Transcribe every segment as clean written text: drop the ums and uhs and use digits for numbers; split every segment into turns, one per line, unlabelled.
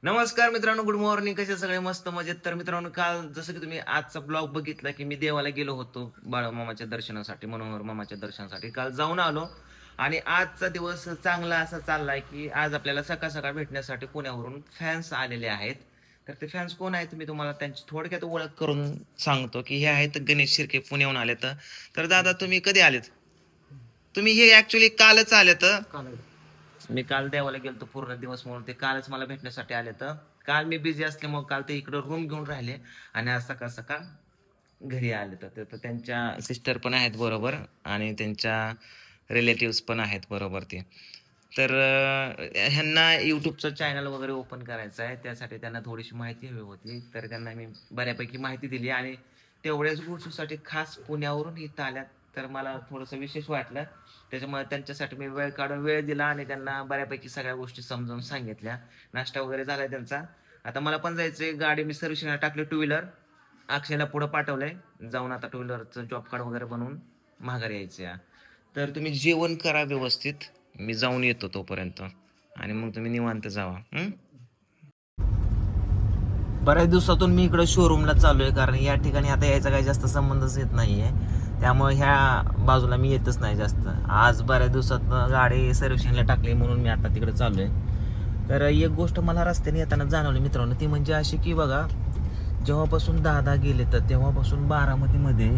नमस्कार मित्रांनो, good morning. कसे सगळे मस्त मजेत. तर मित्रांनो, काल जसं की तुम्ही आजचा ब्लॉग बघितला की मी देवाला गेलो होतो बाळूमामाच्या दर्शनासाठी, मनोहर मामाच्या दर्शनासाठी. काल जाऊन आलो आणि आजचा दिवस चांगला असा चाललाय की आज आपल्याला सकाळ सकाळ भेटण्यासाठी पुण्यावरून फॅन्स आलेले आहेत. तर ते फॅन्स कोण आहेत मी तुम्हाला त्यांची थोडक्यात ओळख करून सांगतो की हे आहेत गणेश शिर्के, पुण्याहून आलेत. तर दादा, तुम्ही कधी आलेत? तुम्ही हे ऍक्च्युली कालच आलेत. मी काल देवाला गेलतो पूर्ण दिवस म्हणून ते कालच मला भेटण्यासाठी आले. तर काल मी बिझी असल्यामुळे काल ते इकडं रूम घेऊन राहिले आणि आज सकाळ सकाळ घरी आले. तर त्यांच्या सिस्टर पण आहेत बरोबर आणि त्यांच्या रिलेटिव्स पण आहेत बरोबर ते. तर ह्यांना यूट्यूबचं चॅनल वगैरे ओपन करायचं आहे, त्यासाठी त्यांना थोडीशी माहिती हवी होती. तर त्यांना मी बऱ्यापैकी माहिती दिली आणि तेवढ्याच गोष्टीसाठी खास पुण्यावरून इथं आल्यात. तर मला थोडंसं विशेष वाटलं, त्याच्यामुळे त्यांच्यासाठी मी वेळ काढून वेळ दिला आणि त्यांना बऱ्यापैकी सगळ्या गोष्टी समजावून सांगितल्या. नाश्ता वगैरे झालाय त्यांचा. आता मला पण जायचंय, गाडी मी सर्व्हिसिंगला टाकली टू व्हीलर. अक्षयला पुढं पाठवलंय, जाऊन आता टू व्हीलरचं जॉब कार्ड वगैरे बनवून माघारी यायचं. तर तुम्ही जेवण करा व्यवस्थित, मी जाऊन येतो तोपर्यंत आणि मग तुम्ही निवांत जावा. बऱ्याच दिवसातून मी इकडे शोरूमला चालू आहे, कारण या ठिकाणी आता यायचा काही जास्त संबंधच येत नाहीये. त्यामुळे ह्या बाजूला मी येतच नाही जास्त. आज बऱ्याच दिवसात गाडी सर्व्हिसिंगला टाकली म्हणून मी आता तिकडे चालू आहे. तर एक गोष्ट मला रस्त्याने येताना जाणवली मित्रांनो, ती म्हणजे अशी की बघा, जेव्हापासून दादा गेले तर तेव्हापासून बारामतीमध्ये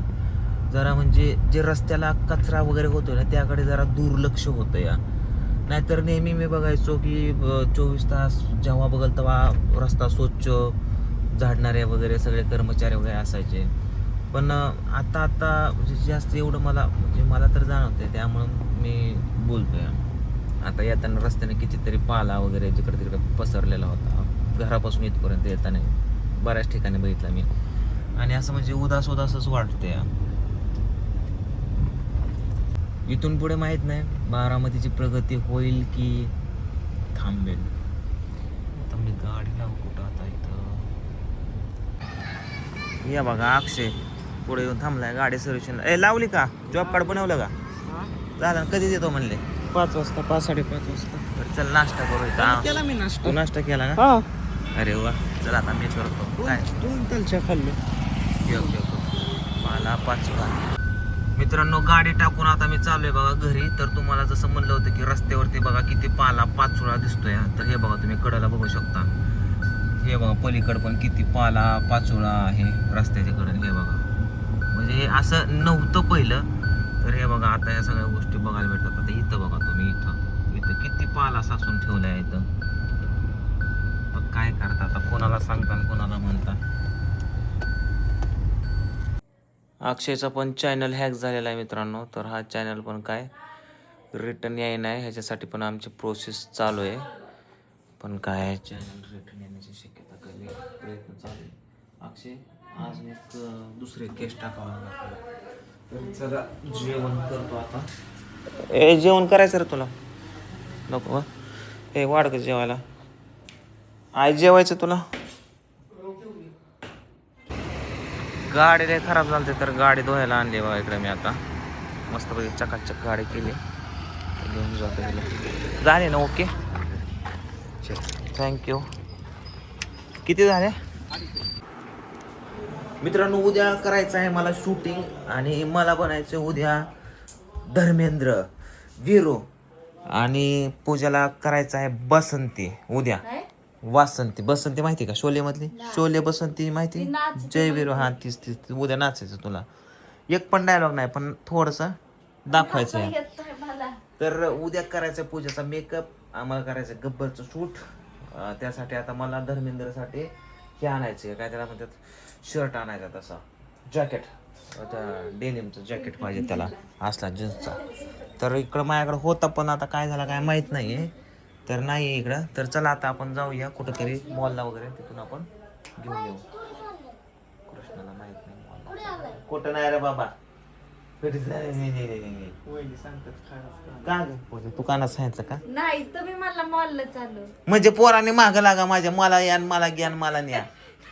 जरा म्हणजे जे रस्त्याला कचरा वगैरे होतो ना, त्याकडे जरा दुर्लक्ष होतं या. नाहीतर नेहमी मी बघायचो की 24 तास जेव्हा बघल तेव्हा रस्ता स्वच्छ, झाडणारे वगैरे सगळे कर्मचारी वगैरे असायचे. पण आता आता म्हणजे जास्त एवढं मला तर जाणवतंय, त्यामुळं मी बोलतोय. आता येताना रस्त्याने कितीतरी पाला वगैरे जिकडे तिकडे पसरलेला होता, घरापासून इथपर्यंत येताना बऱ्याच ठिकाणी बघितला मी. आणि असं म्हणजे उदास उदासच वाटतंय. इथून पुढे माहीत नाही बारामतीची प्रगती होईल की थांबेल. आता मी गाडी लावू कुठं आता इथं. या बघा, अक्षय पुढे येऊन थांबलाय गाडी सर्व्हिसिंग. लावली का? जॉब कार्ड बनवलं का? झालं. कधी देतो म्हणले?
5 वाजता, 5 5:30 वाजता
बरं, चल नाश्ता करू इथं.
केला मी
तू
नाश्ता.
नाश्ता केला का?
हा,
अरे वा, चल आता मी करतो. काय
2 तलच्या खाल्ले.
मला 5 मित्रांनो, गाडी टाकून आता मी चाललोय बघा घरी. तर तुम्हाला जसं म्हणलं होतं की रस्त्यावरती बघा किती पाला पाचोळा दिसतोय. तर हे बघा, तुम्ही कडेला बघू शकता. हे बघा पलीकडं पण किती पाला पाचोळा आहे रस्त्याच्या कडेने. हे बघा, म्हणजे हे असं नव्हतं पहिलं. तर हे बघा, आता या सगळ्या गोष्टी बघायला भेटतात. आता इथं बघा तुम्ही, इथं किती पाला साचून ठेवलाय इथं. पण काय करता आता, कोणाला सांगता आणि कोणाला म्हणता. अक्षयचा पण चॅनल हॅक झालेला आहे मित्रांनो. तर हा चॅनल पण काय रिटर्न याय नाही, ह्याच्यासाठी पण आमची प्रोसेस चालू आहे. पण काय चॅनल रिटर्न येण्याची शक्यता कमी, प्रयत्न चालू आहे. अक्षय, आज एक दुसरे केस टाकावा लागला. तर चला जेवण करतो आता. जेवण करायचं रे तुला? नको हे वाढ का जेवायला? आई जेवायचं तुला? गाडी लय खराब झाली, तर गाडी धुवायला आणली बघा इकडे मी आता. मस्तपैकी चकाचक गाडी केली, घेऊन जातो तिला. झाले ना? Okay, thank you. किती झाले मित्रांनो? उद्या करायचं आहे मला शूटिंग आणि मला बनायचं उद्या धर्मेंद्र, वीरो आणि पूजाला करायचं आहे बसंती उद्या. वासंती बसंती माहिती का? शोले मधली शोले बसंती माहिती? जय वीरो, हा तीच तीच. उद्या नाचायचं तुला. एक पण डायलॉग नाही, पण थोडस दाखवायचं आहे. तर उद्या करायचं पूजाचा मेकअप, आम्हाला करायचं गब्बरचं शूट. त्यासाठी आता मला धर्मेंद्रसाठी हे आणायचं, काय त्याला म्हणतात, शर्ट आणायचा तसा, जॅकेट, डेनिमचं जॅकेट पाहिजे त्याला, असला जीन्सचा. तर इकडं माझ्याकडं होता, पण आता काय झालं काय माहीत नाही आहे. तर नाही इकडं. तर चला आता आपण जाऊया कुठंतरी मॉलला वगैरे, तिथून आपण घेऊन येऊ. कृष्णाला माहित नाही कुठं नाही रे बाबा. का तू कानात सांगितलं का?
नाही, तुम्ही मला मॉलला चालू.
म्हणजे पोराने माग लागा माझ्या, मला या मला ज्ञान मला न्या.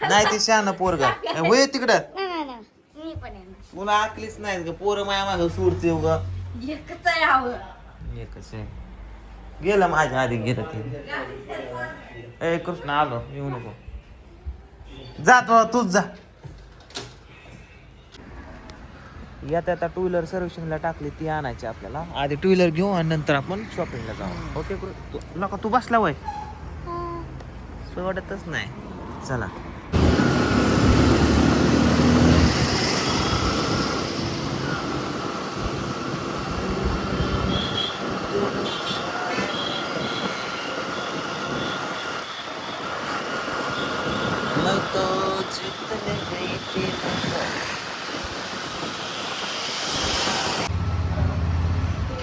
नाही ते शहाणं पोरग होय तिकडं.
मी पण येणार.
तुला आकलीच नाही ग, पोरं माया माग सोडते ग.
एकच आहे हवं.
एकच आहे. गेलं माझ्या आधी गेलं ते. ए कृष्ण आलो, येऊ नको. जातो तूच जा. यात आता टू व्हीलर सर्व्हिसिंगला टाकली ती आणायची आपल्याला. आधी टू व्हीलर घेऊ आणि नंतर आपण शॉपिंगला जाऊ. ओके नका तू बसला वय सोडतच नाही. चला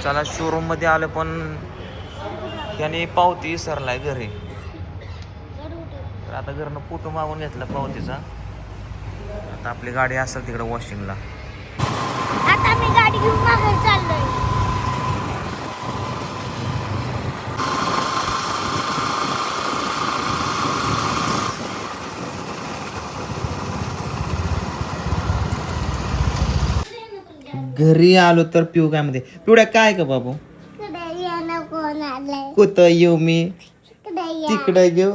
चला शोरूम मध्ये आलं पण त्याने पावती विसरलाय घरी. तर आता घरनं फोटो मागून घेतला पावतीचा. आता आपली गाडी असेल तिकडे वॉशिंगला.
आता मी गाडी घेऊन मागे चाललोय.
घरी आलो तर पिऊ काय मध्ये पिवड्या काय का बाबू
कोण आलंय
कुठं येऊ मी तिकडे घेऊ.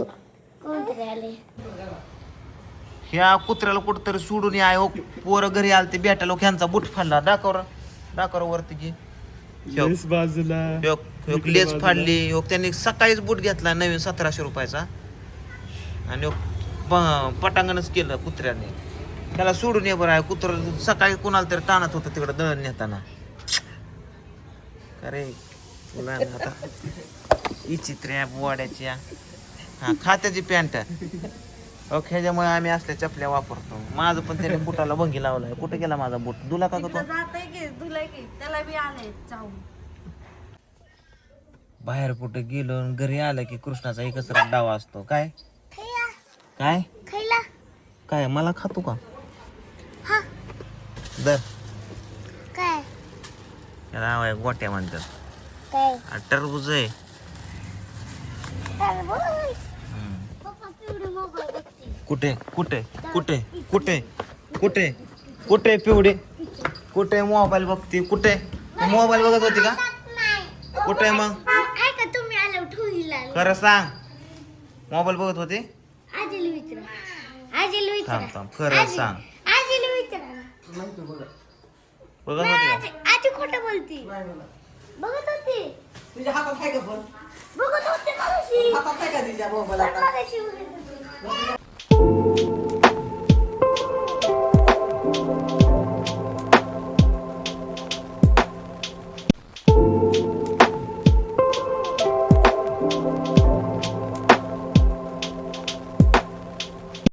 ह्या कुत्र्याला कुठंतरी सोडून या हो. पोरं घरी आले ते भेटायला ह्यांचा बूट फाडला. दाखवर वरती की
बाजूला
लेज फाडली. त्यांनी सकाळीच बूट घेतला नवीन 1700 रुपयाचा आणि पटांगणच केलं कुत्र्याने. त्याला सोडून ये बरं आहे. कुत्र सकाळी कुणाला तरी ताणत होतं तिकडं दळण नेताना. अरे तुला आता इचित्र्या वाड्याच्या हा खात्याची पॅन्ट. ओके ह्याच्यामुळे आम्ही असल्या चपल्या वापरतो. माझं पण त्याने बुटाला भंगी लावलाय. कुठे गेला माझा बूट? तुला का तो बाहेर कुठे गेलो घरी आलं की कृष्णाचा एकच डावा असतो. काय काय
खायला
काय मला खातो का? दर
काय
याला गोट्या म्हणतात.
काय
टरबूज आहे.
पप्पा पिवळी मोबाईल बघते.
कुठे कुठे कुठे कुठे कुठे कुठे पिवडे कुठे मोबाईल बघते? कुठे मोबाईल बघत होती का? कुठे मग
ऐका तुम्ही आलो ठुईला
खरं सांग. मोबाईल बघत होते?
आजीला विचारा. आजीला विचारा.
थांब खरं सांग.
आजीला विचारा.
बघत होती का?
आजी खोटं बोलती. बघत होती.
तुझ्या हातात आहे का फोन?
बघत होते मगाशी.
हातात आहे का तिच्या मोबाईल
पण
आता?
मगाशी बघत होती.